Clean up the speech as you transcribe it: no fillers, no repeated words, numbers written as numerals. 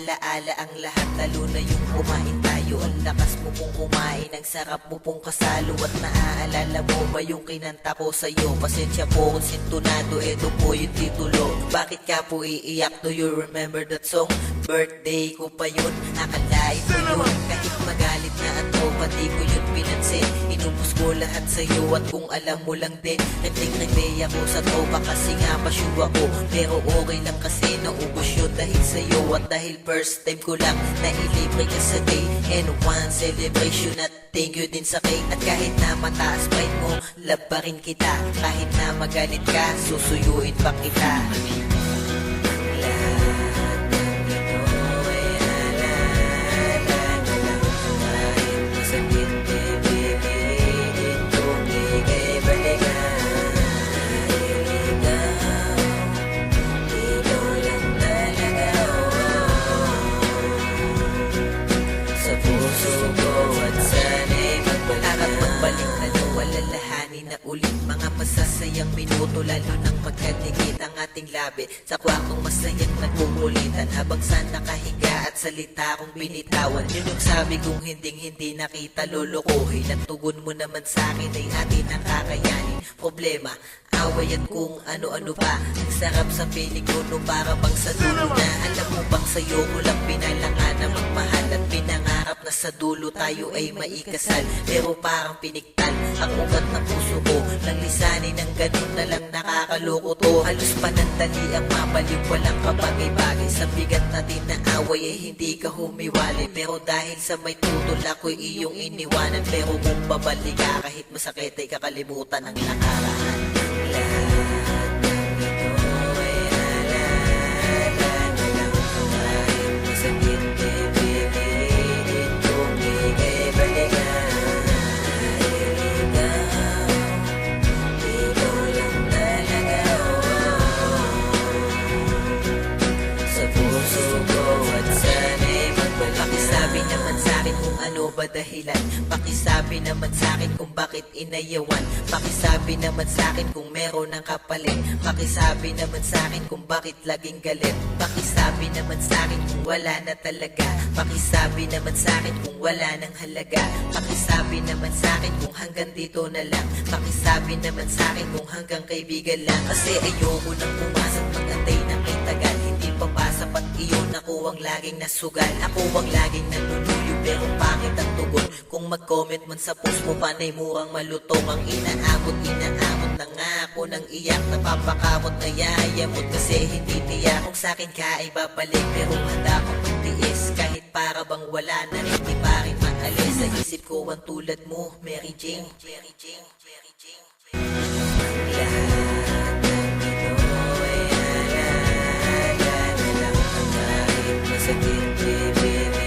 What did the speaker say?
alaala ang lahat, lalo na yung kumain tayo. Ang lakas mo pong kumain, ang sarap mo pong kasalo. At naaalala mo ba yung kinanta ko sa'yo? Pasensya po kung sintonado, eto po yung titulo. Bakit ka po iiyak? Do you remember that song? Birthday ko pa yun, akalain ko yun. Kahit magalit na at tropa, di ko yun pinansin. Inubos ko lahat sa'yo at kung alam mo lang din, nagting-nagday ako sa tropa kasi nga pasyo ako. Pero okay lang kasi naubos yun dahil sa'yo. At dahil first time ko lang na ilibre ka sa day and one celebration. At thank you din sa cake. At kahit na mataas pride mo, love pa rin kita. Kahit na magalit ka, susuyuin pa kita. Na ulit mga masasayang minuto, lalo nang magkadikit ang ating labi sa kwartong masayang nagkukulitan habang sa nakahiga at salita kong binitawan. Yun yung sabi kong hindi nakita lolokohin. At tugon mo naman sa akin ay atin ang kakayanin. Problema, away at kung ano-ano pa. Ang sarap sa piling ko no para bang sa dulo na. Alam mo bang sa'yo ko lang pinalangan na magmahal at pinangarap na sa dulo tayo ay maikasal. Pero parang piniktal ang ugat ng puso ko, nang lisanin ng ganun na lang nakakaloko to. Halos panandali ang mabalik, walang kapagay-bagay. Sa bigat natin na away ay hindi ka humiwalay. Pero dahil sa may tutol ako'y iyong iniwanan. Pero kung babalik ka kahit masakit ay kakalimutan ang nakaraan. Lahat ng ito ay alala na lang kahit masakit ay pipiliin kung ika'y balikan. Pakisabi naman sa'kin kung ano ba dahilan. Pakisabi naman sa'kin kung bakit inayawan. Pakisabi naman sa'kin kung meron ng kapalit. Pakisabi naman sa'kin kung bakit laging galit. Pakisabi naman sa'kin kung wala na talaga. Pakisabi naman sa'kin kung wala nang halaga. Pakisabi naman sa'kin kung hanggang dito na lang. Pakisabi naman sa'kin kung hanggang kaibigan lang. Kasi ayoko nang pumasok mag-antay ng may tagal. Hindi pa pasapat iyon, ako ang laging nasugal. Ako ang laging nanunuyo pero pangit ang tugon. Kung mag-comment man sa post mo, panay murang malutong. Ang inaabot na nga ako ng iyak. Napapakamot na yayamot kasi hindi tiyak. Kung sa'kin ka ay babalik pero handa kong magtiis. Kahit para bang wala na rin, di pa rin maalis. Sa isip ko ang tulad mo, Mary Jane. Lahat ng ito ay alala na lang kahit masakit, baby.